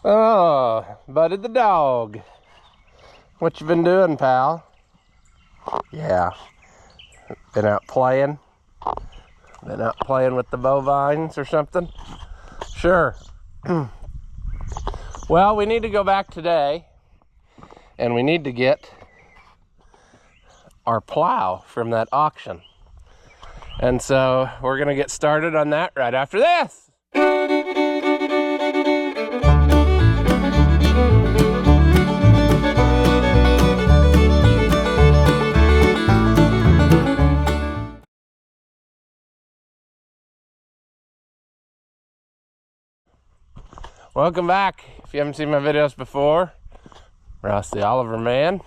Oh, Buddy the dog. What you been doing, pal? Yeah. Been out playing? Been out playing with the bovines or something? Sure. Well, we need to go back today, and we need to get our plow from that auction. And so we're gonna get started on that right after this. Welcome back. If you haven't seen my videos before, Ross the Oliver Man.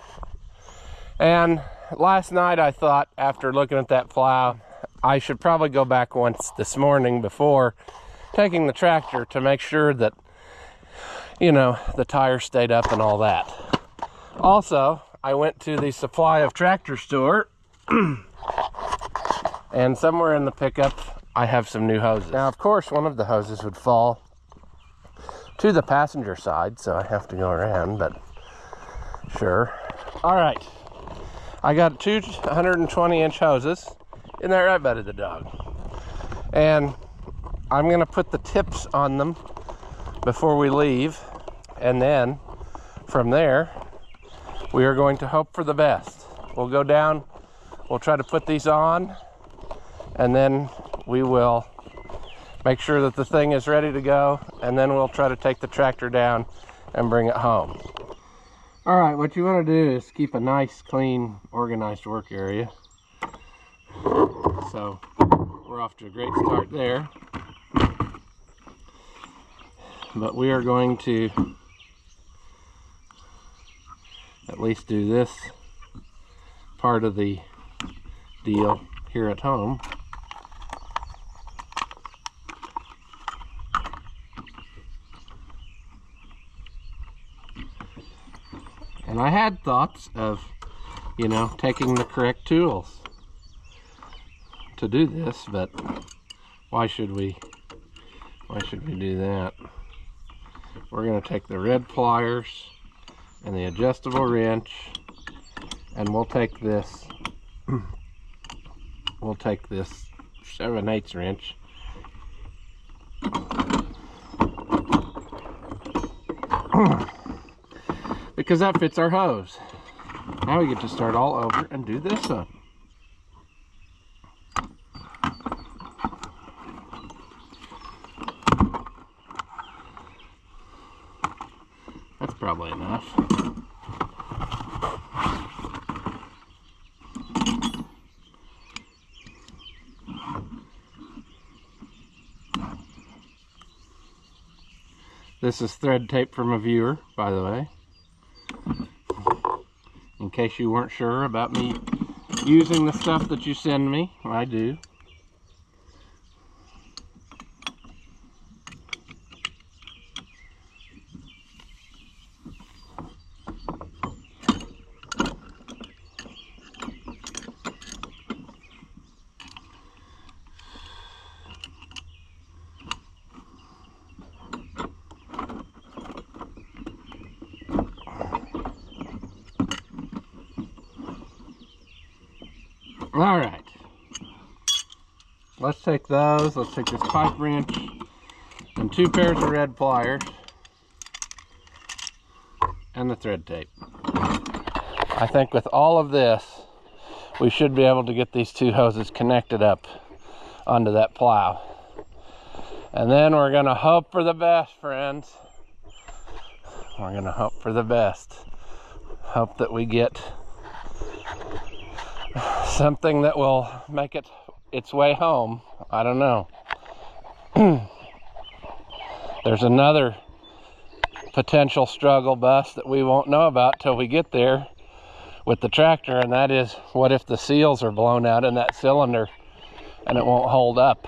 And last night I thought, after looking at that plow, I should probably go back once this morning before taking the tractor to make sure that, you know, the tires stayed up and all that. Also, I went to the Supply of Tractor store and somewhere in the pickup I have some new hoses. Now, of course, one of the hoses would fall to the passenger side, so I have to go around, but sure. All right, I got two 120-inch hoses. Isn't that right, Buddy the dog? And I'm gonna put the tips on them before we leave, and then from there we are going to hope for the best. We'll go down, we'll try to put these on, and then we will make sure that the thing is ready to go, and then we'll try to take the tractor down and bring it home. All right, what you want to do is keep a nice, clean, organized work area. So we're off to a great start there. But we are going to at least do this part of the deal here at home. And I had thoughts of, you know, taking the correct tools to do this, but why should we do that? We're going to take the red pliers and the adjustable wrench, and we'll take this 7/8 wrench because that fits our hose. Now we get to start all over and do this one. That's probably enough. This is thread tape from a viewer, by the way. In case you weren't sure about me using the stuff that you send me, I do. All right, let's take those. Let's take this pipe wrench and 2 pairs of red pliers and the thread tape. I think with all of this, we should be able to get these 2 hoses connected up onto that plow. And then we're gonna hope for the best, friends. We're gonna hope for the best. Hope that we get something that will make it its way home. I don't know. There's another potential struggle bus that we won't know about till we get there with the tractor, and that is, what if the seals are blown out in that cylinder and it won't hold up?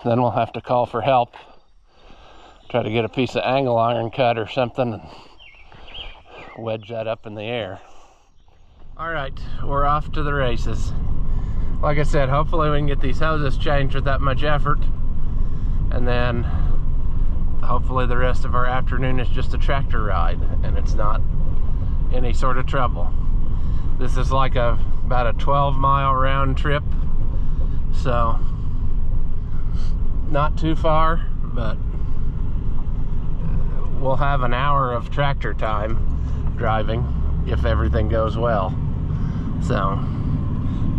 Then we'll have to call for help, try to get a piece of angle iron cut or something and wedge that up in the air. All right, we're off to the races. Like I said, hopefully we can get these hoses changed with that much effort, and then hopefully hopefully the rest of our afternoon is just a tractor ride and it's not any sort of trouble. This is like about a 12-mile round trip, so not too far, but we'll have an hour of tractor time driving if everything goes well. So,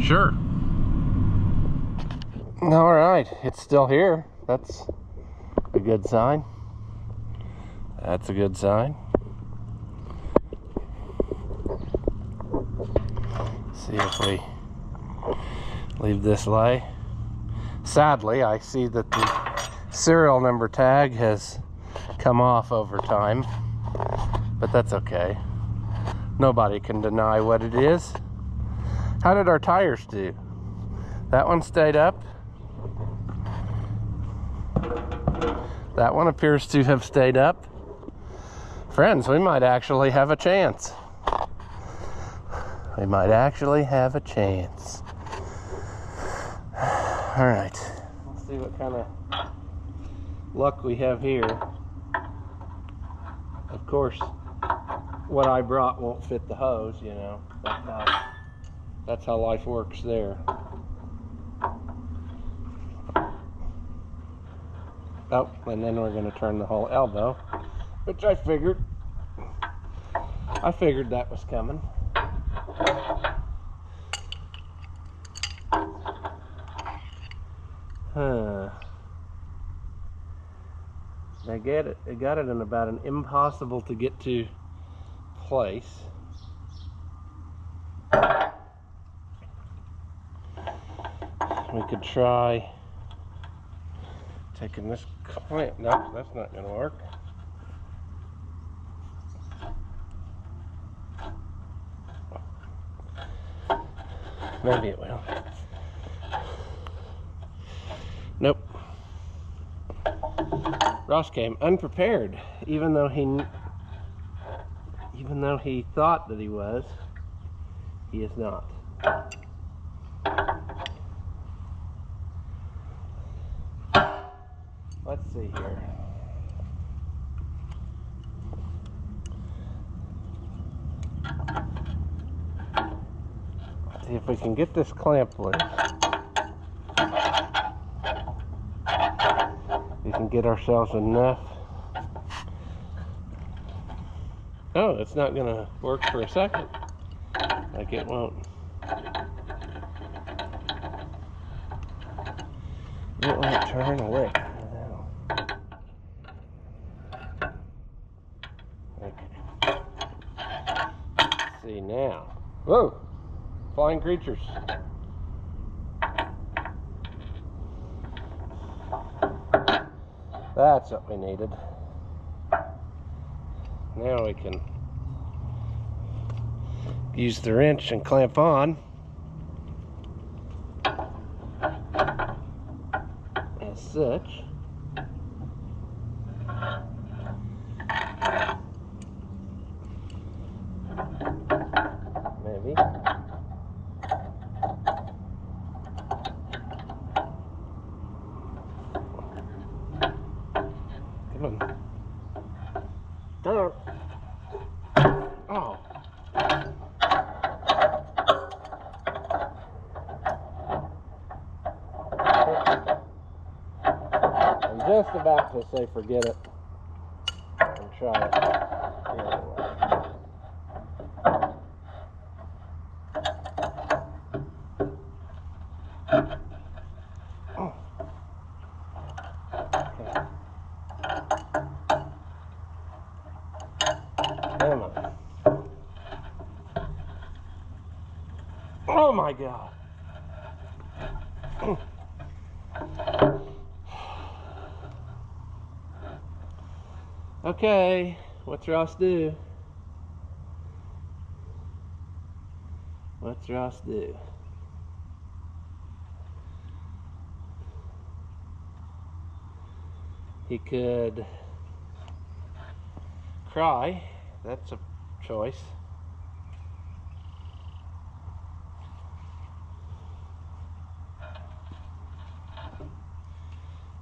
sure. All right, it's still here. That's a good sign. That's a good sign. See if we leave this lay. Sadly, I see that the serial number tag has come off over time, but that's okay. Nobody can deny what it is. How did our tires do? That one stayed up. That one appears to have stayed up. Friends, we might actually have a chance. We might actually have a chance. All right, let's see what kind of luck we have here. Of course, what I brought won't fit the hose, you know. That's how life works there. Oh, and then we're going to turn the whole elbow, which I figured that was coming. I get it. I got it in about an impossible to get to place. We could try taking this clamp. No, that's not going to work. Maybe it will. Nope. Ross came unprepared, even though he thought that he was. He is not. Let's see here. Let's see if we can get this clamp loose. We can get ourselves enough. Oh, it's not going to work for a second. Like it won't. It won't turn a lick. Let's see now. Whoa! Flying creatures. That's what we needed. Now we can use the wrench and clamp on. As such. Maybe. Come on. Dirt. Oh. I'm just about to say forget it and try it the other way. Oh my God. Okay, what's Ross do? What's Ross do? He could cry. That's a choice.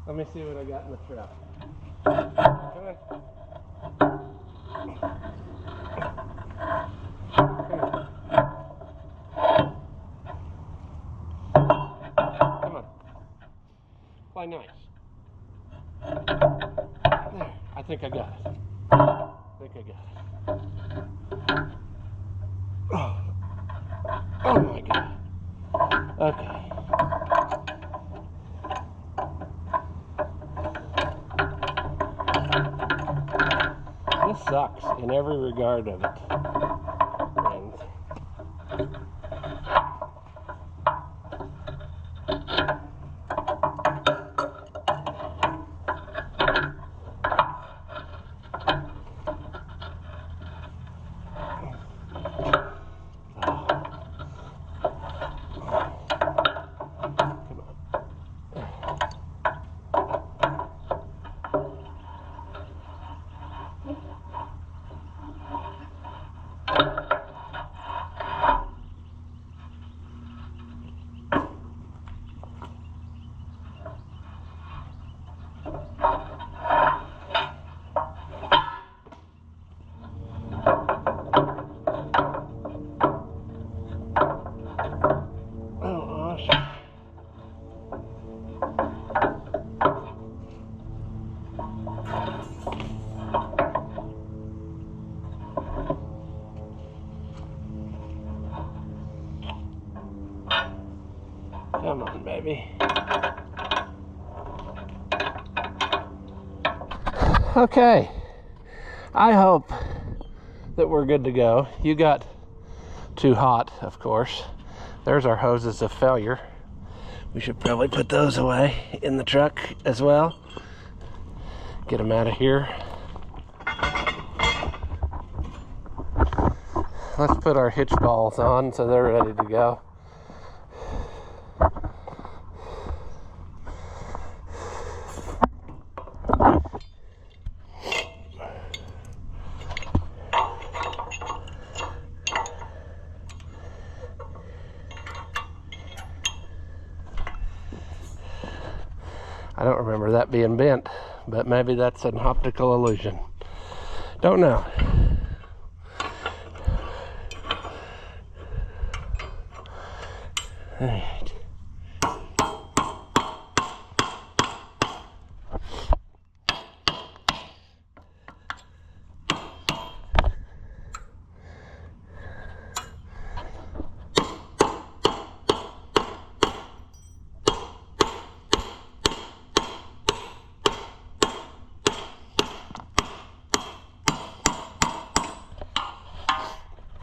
Let me see what I got in the truck. think I got it. I think I got it. Oh my God. Okay. This sucks in every regard of it. And come on, baby. Okay. I hope that we're good to go. You got too hot, of course. There's our hoses of failure. We should probably put those away in the truck as well. Get them out of here. Let's put our hitch balls on so they're ready to go. I don't remember that being bent, but maybe that's an optical illusion. Don't know. All right.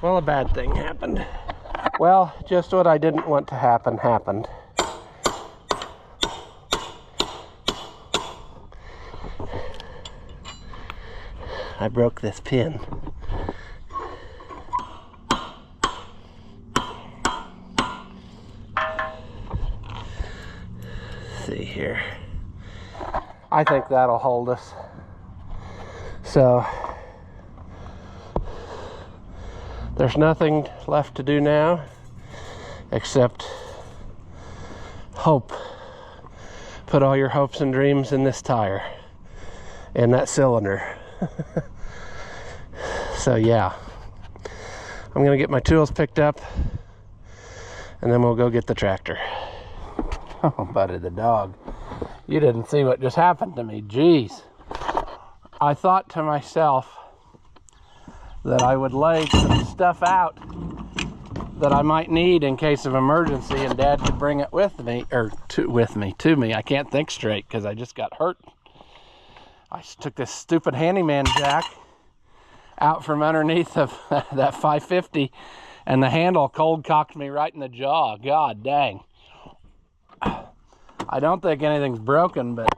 Well, a bad thing happened. Well, just what I didn't want to happen happened. I broke this pin. Let's see here. I think that'll hold us. So there's nothing left to do now except hope. Put all your hopes and dreams in this tire and that cylinder. So yeah, I'm gonna get my tools picked up and then we'll go get the tractor. Oh, buddy the dog. You didn't see what just happened to me. Jeez. I thought to myself that I would lay some stuff out that I might need in case of emergency, and Dad could bring it with me, or to me. I can't think straight because I just got hurt. I took this stupid handyman jack out from underneath of that 550, and the handle cold cocked me right in the jaw. God dang. I don't think anything's broken, but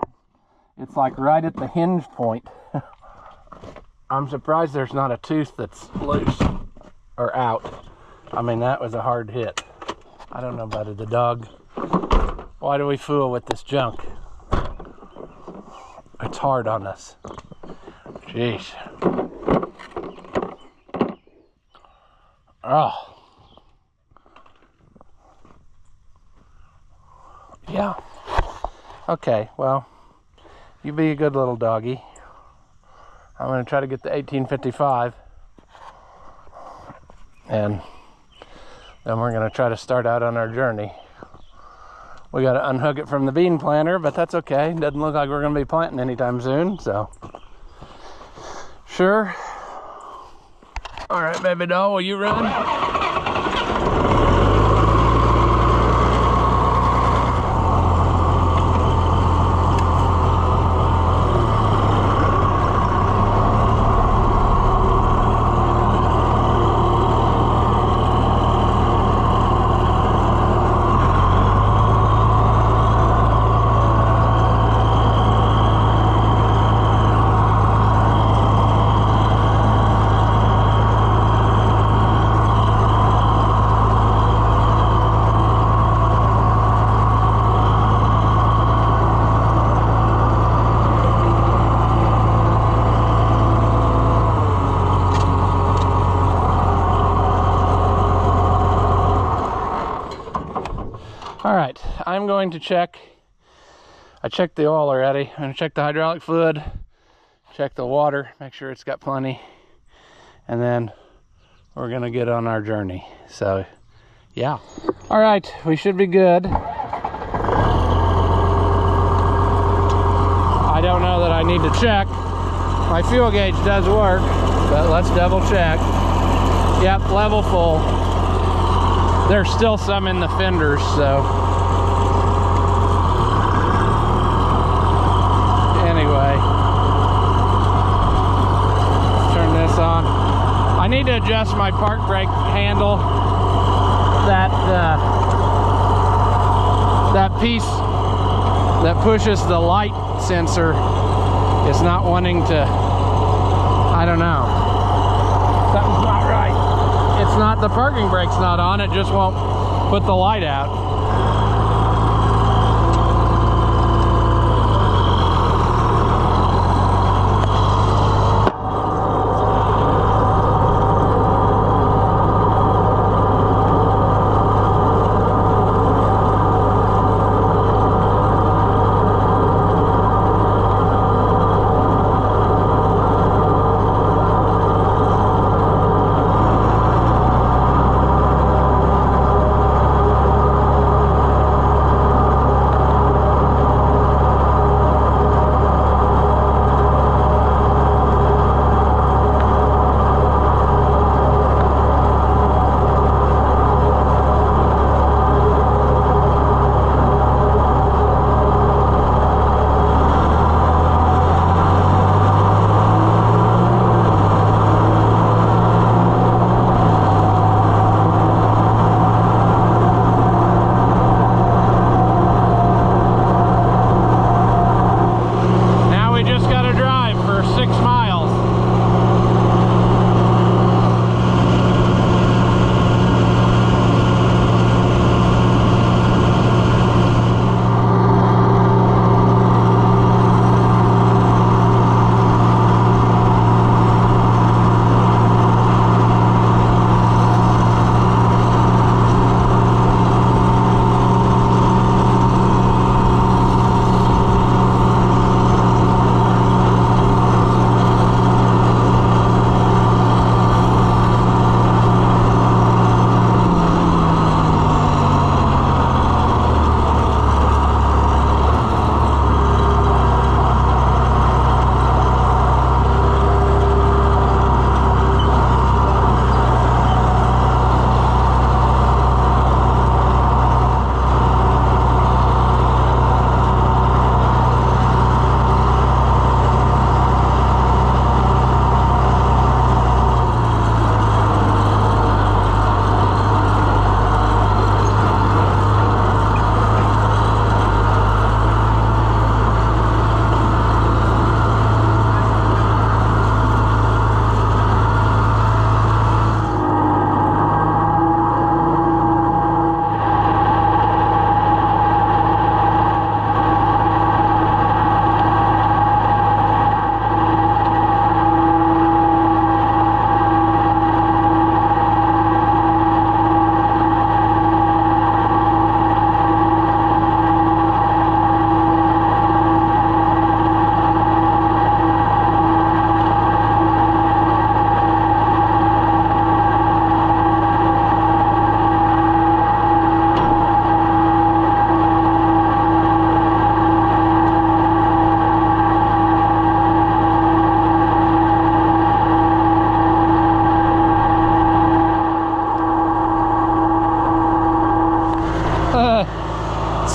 it's like right at the hinge point. I'm surprised there's not a tooth that's loose or out. I mean, that was a hard hit. I don't know about it, the dog. Why do we fool with this junk? It's hard on us. Jeez. Oh. Yeah. Okay, well, you be a good little doggy. I'm going to try to get the 1855, and then we're going to try to start out on our journey. We got to unhook it from the bean planter, but that's okay. Doesn't look like we're going to be planting anytime soon, so Sure. All right, baby doll, will you run? All right, I'm going to check. I checked the oil already. I'm gonna check the hydraulic fluid, check the water, make sure it's got plenty, and then we're gonna get on our journey. So, yeah. All right, we should be good. I don't know that I need to check. My fuel gauge does work, but let's double check. Yep, level full. There's still some in the fenders, so. Anyway, turn this on. I need to adjust my park brake handle. That piece that pushes the light sensor is not wanting to, I don't know. Something's not right. It's not, the parking brake's not on, it just won't put the light out.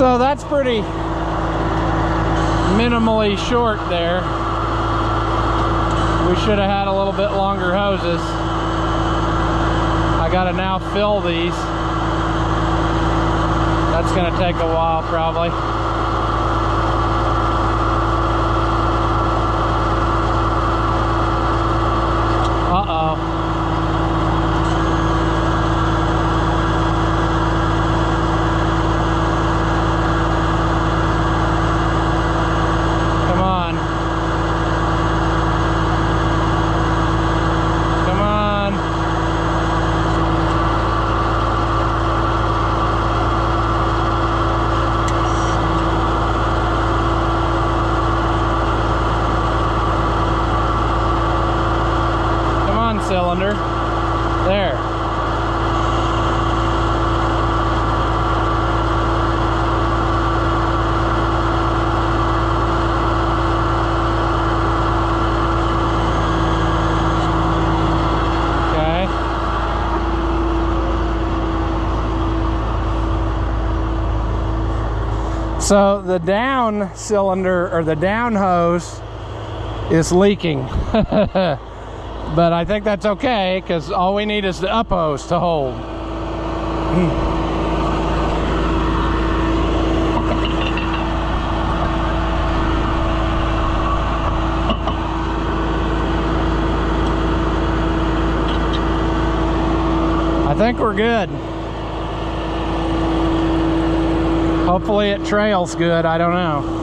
So that's pretty minimally short there. We should have had a little bit longer hoses. I gotta now fill these. That's gonna take a while probably. Uh-oh. Cylinder there. Okay. So the down cylinder, or the down hose, is leaking. But I think that's okay, because all we need is the up hose to hold. I think we're good. Hopefully it trails good, I don't know.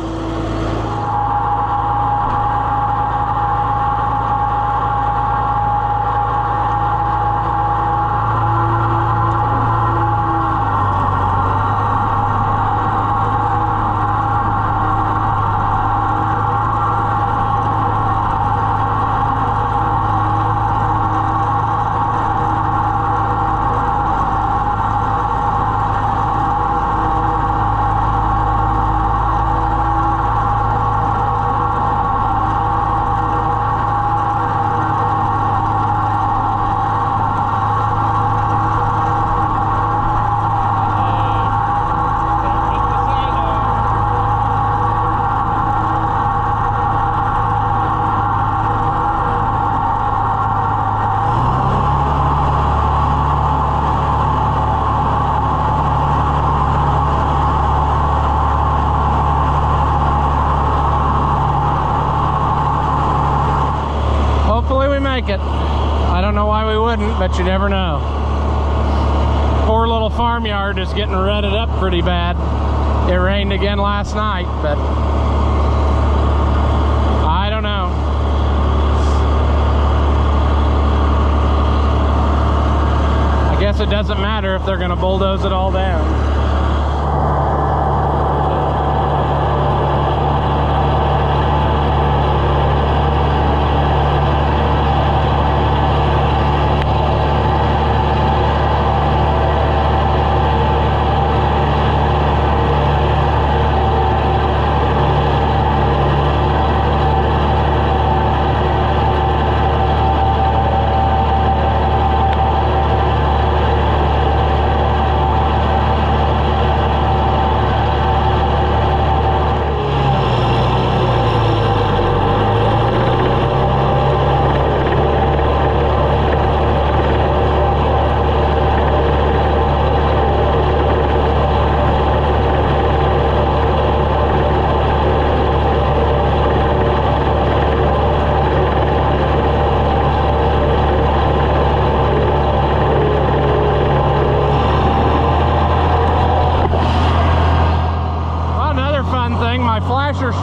Make it. I don't know why we wouldn't, but you never know. Poor little farmyard is getting rutted up pretty bad. It rained again last night, but I don't know. I guess it doesn't matter if they're going to bulldoze it all down.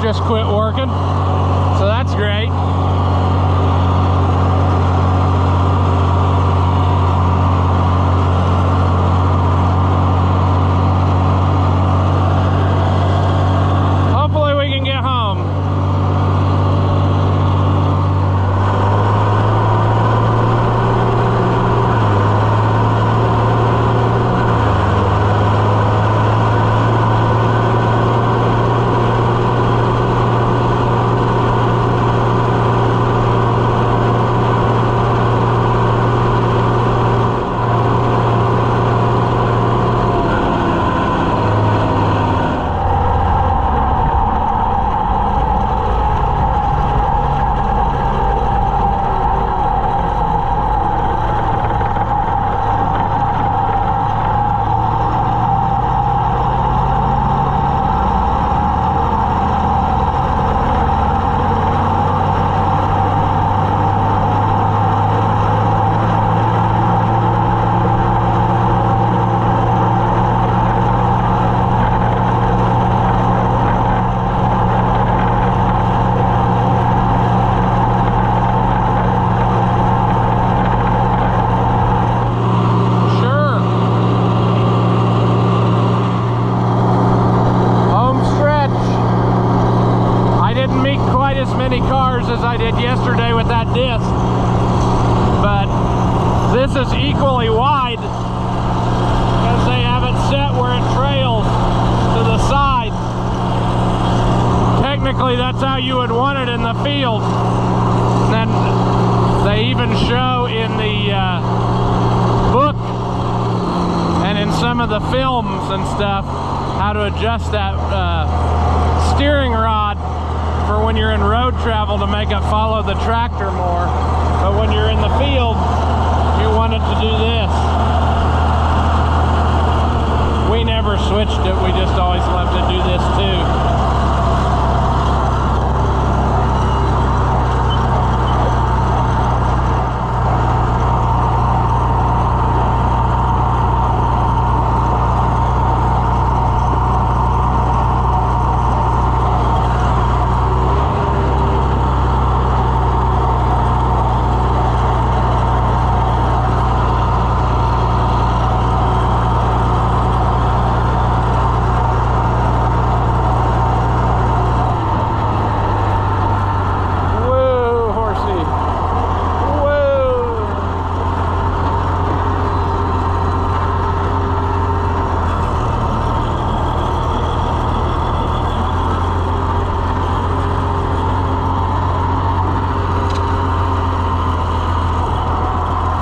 Just quit working, so that's great. Hopefully we can get home. did yesterday with that disc. But this is equally wide because they have it set where it trails to the side. Technically, that's how you would want it in the field. And then they even show in the book and in some of the films and stuff how to adjust that steering rod for when you're in road travel to make it follow the tractor more. But when you're in the field, you want it to do this. We never switched it, we just always left it do this too.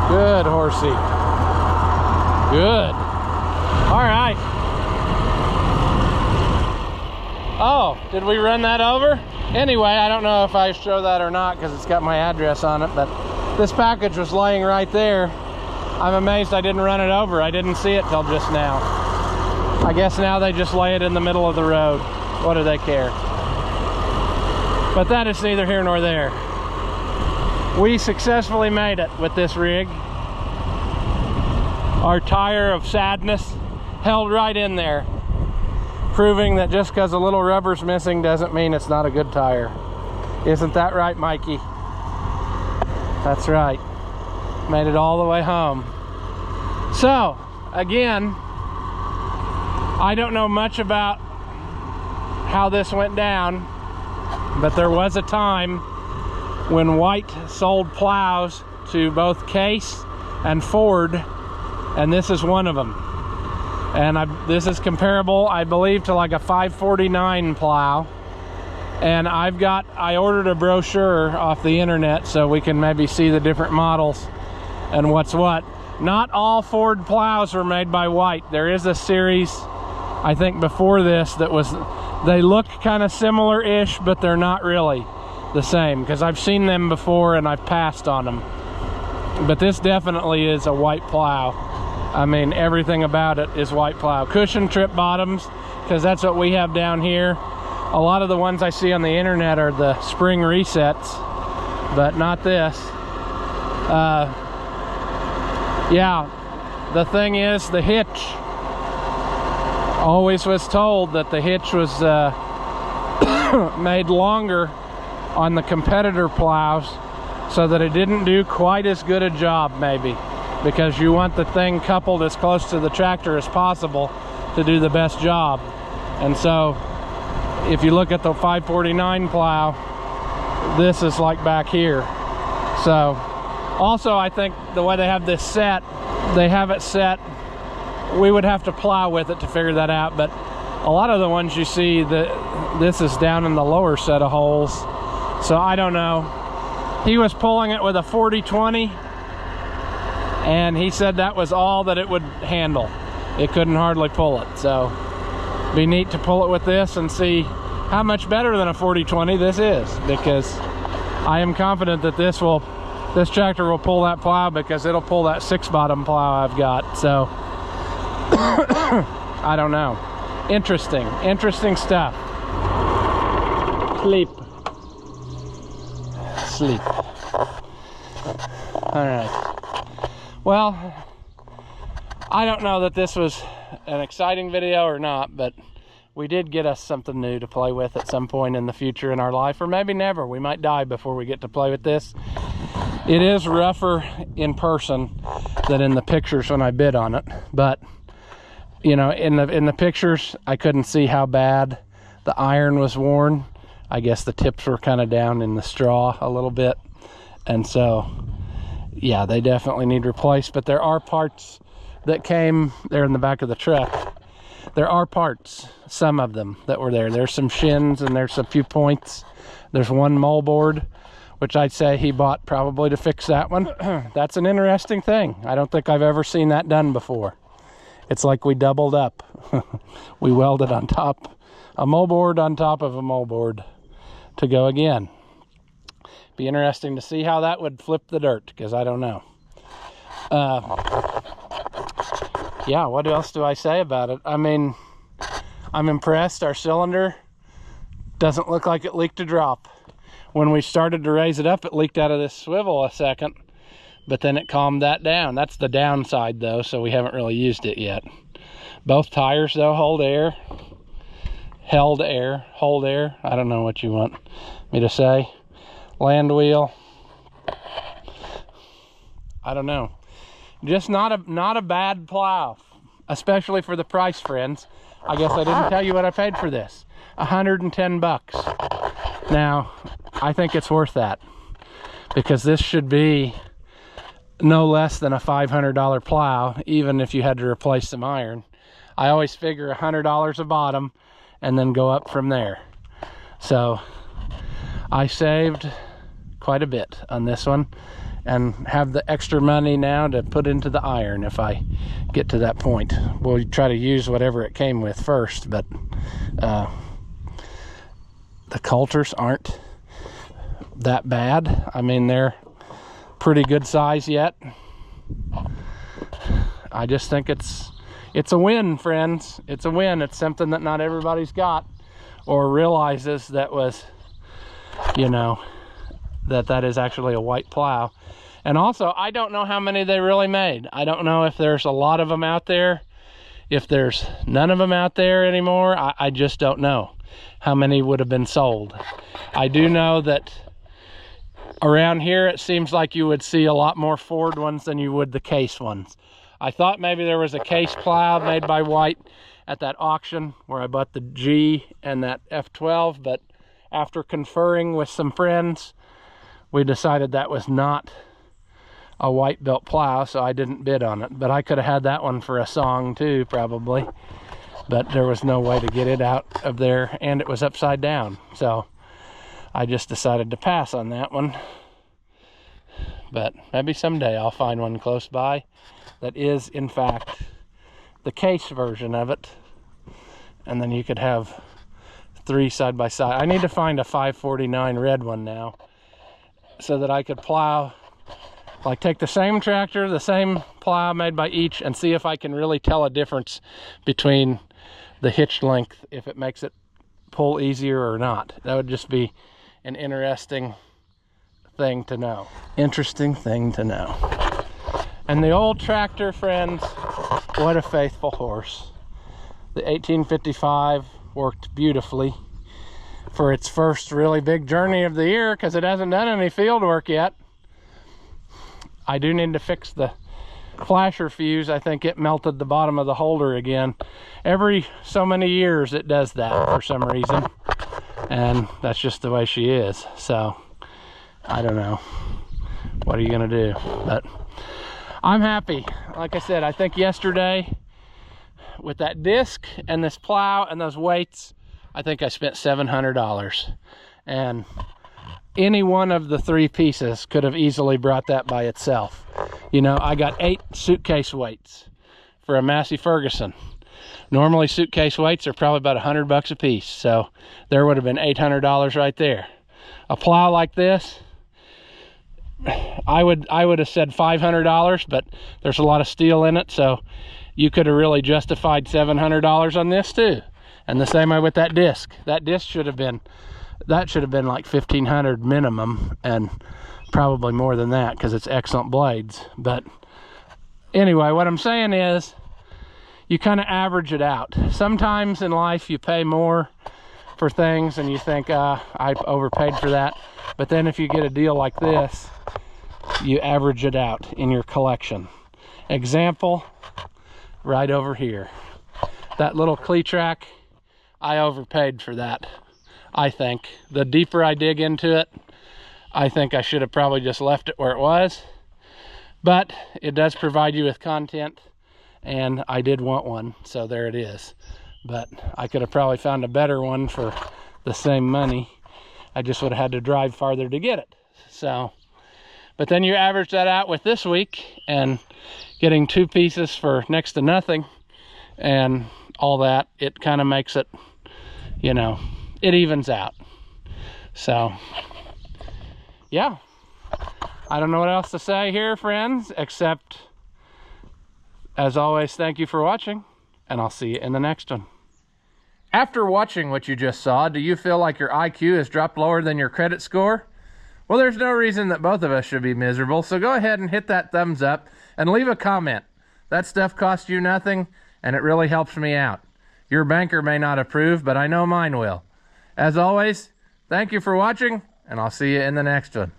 Good, horsey. Good. All right. Oh, did we run that over? Anyway, I don't know if I show that or not because it's got my address on it, but this package was laying right there. I'm amazed I didn't run it over. I didn't see it till just now. I guess now they just lay it in the middle of the road. What do they care? But that is neither here nor there. We successfully made it with this rig. Our tire of sadness held right in there, proving that just because a little rubber's missing doesn't mean it's not a good tire. Isn't that right, Mikey? That's right. Made it all the way home. So, again, I don't know much about how this went down, but there was a time when White sold plows to both Case and Ford, and this is one of them. And this is comparable, I believe, to like a 549 plow. And I ordered a brochure off the internet so we can maybe see the different models and what's what. Not all Ford plows were made by White. There is a series, I think before this, that was, they look kind of similar-ish, but they're not really the same, because I've seen them before and I've passed on them. But this definitely is a White plow. I mean, everything about it is White plow. Cushion trip bottoms, because that's what we have down here. A lot of the ones I see on the internet are the spring resets, but not this. Yeah, the thing is, the hitch. Always was told that the hitch was made longer on the competitor plows so that it didn't do quite as good a job, maybe, because you want the thing coupled as close to the tractor as possible to do the best job. And so if you look at the 549 plow, this is like back here. So also, I think the way they have this set, they have it set, we would have to plow with it to figure that out, but a lot of the ones you see, this is down in the lower set of holes. So I don't know. He was pulling it with a 40-20, and he said that was all that it would handle. It couldn't hardly pull it. So be neat to pull it with this and see how much better than a 40-20 this is, because I am confident that this tractor will pull that plow, because it'll pull that 6-bottom plow I've got. So I don't know. Interesting stuff. Sleep. All right. Well, I don't know that this was an exciting video or not, but we did get us something new to play with at some point in the future in our life, or maybe never. We might die before we get to play with this. It is rougher in person than in the pictures when I bid on it, but you know, in the pictures I couldn't see how bad the iron was worn. I guess the tips were kind of down in the straw a little bit. And so, yeah, they definitely need replaced. But there are parts that came there in the back of the truck. There are parts, some of them, that were there. There's some shins and there's a few points. There's one moldboard, which I'd say he bought probably to fix that one. That's an interesting thing. I don't think I've ever seen that done before. It's like we doubled up. We welded on top, a moldboard on top of a moldboard to go again. Be interesting to see how that would flip the dirt, because I don't know. Yeah, what else do I say about it? I mean, I'm impressed. Our cylinder doesn't look like it leaked a drop. When we started to raise it up, it leaked out of this swivel a second, but then it calmed that down. That's the downside though, so we haven't really used it yet. Both tires though hold air, hold air. I don't know what you want me to say. Land wheel, I don't know. Just not a bad plow, especially for the price, friends. I guess I didn't tell you what I paid for this. 110 bucks. Now, I think it's worth that, because this should be no less than a $500 plow, even if you had to replace some iron. I always figure $100 a bottom and then go up from there. So I saved quite a bit on this one and have the extra money now to put into the iron if I get to that point. We'll try to use whatever it came with first, but the coulters aren't that bad. I mean, they're pretty good size yet. I just think it's a win, friends. It's a win. It's something that not everybody's got or realizes that was, you know, that is actually a white plow. And also, I don't know how many they really made. I don't know if there's a lot of them out there, if there's none of them out there anymore. I just don't know how many would have been sold. I do know that around here it seems like you would see a lot more Ford ones than you would the case ones. I thought maybe there was a case plow made by White at that auction where I bought the G and that F12, but after conferring with some friends, we decided that was not a White built plow, so I didn't bid on it. But I could have had that one for a song too, probably. But there was no way to get it out of there, and it was upside down. So I just decided to pass on that one. But maybe someday I'll find one close by that is, in fact, the case version of it. And then you could have 3 side by side. I need to find a 549 red one now so that I could plow, like take the same tractor, the same plow made by each, and see if I can really tell a difference between the hitch length, if it makes it pull easier or not. That would just be an interesting thing to know. Interesting thing to know. And the old tractor, friends, what a faithful horse. The 1855 worked beautifully for its first really big journey of the year, because it hasn't done any field work yet. I do need to fix the flasher fuse. I think it melted the bottom of the holder again. Every so many years it does that for some reason, and that's just the way she is. So I don't know, what are you gonna do? But I'm happy. Like I said, I think yesterday with that disc and this plow and those weights, I think I spent $700, and any one of the 3 pieces could have easily brought that by itself. You know, I got 8 suitcase weights for a Massey Ferguson. Normally suitcase weights are probably about $100 a piece, so there would have been $800 right there. A plow like this, I would have said $500, but there's a lot of steel in it, so you could have really justified $700 on this too. And the same way with that disc. That disc should have been like $1,500 minimum, and probably more than that because it's excellent blades. But anyway, what I'm saying is you kind of average it out. Sometimes in life you pay more for things and you think, I overpaid for that. But then if you get a deal like this, you average it out in your collection. Example, right over here. That little Clee track, I overpaid for that. I think. The deeper I dig into it, I think I should have probably just left it where it was. But it does provide you with content, and I did want one, so there it is. But I could have probably found a better one for the same money. I just would have had to drive farther to get it. So, but then you average that out with this week and getting 2 pieces for next to nothing and all that, it kind of makes it, you know, it evens out. So yeah, I don't know what else to say here, friends, except as always, thank you for watching, and I'll see you in the next one. After watching what you just saw, do you feel like your IQ has dropped lower than your credit score? Well, there's no reason that both of us should be miserable, so go ahead and hit that thumbs up and leave a comment. That stuff costs you nothing, and it really helps me out. Your banker may not approve, but I know mine will. As always, thank you for watching, and I'll see you in the next one.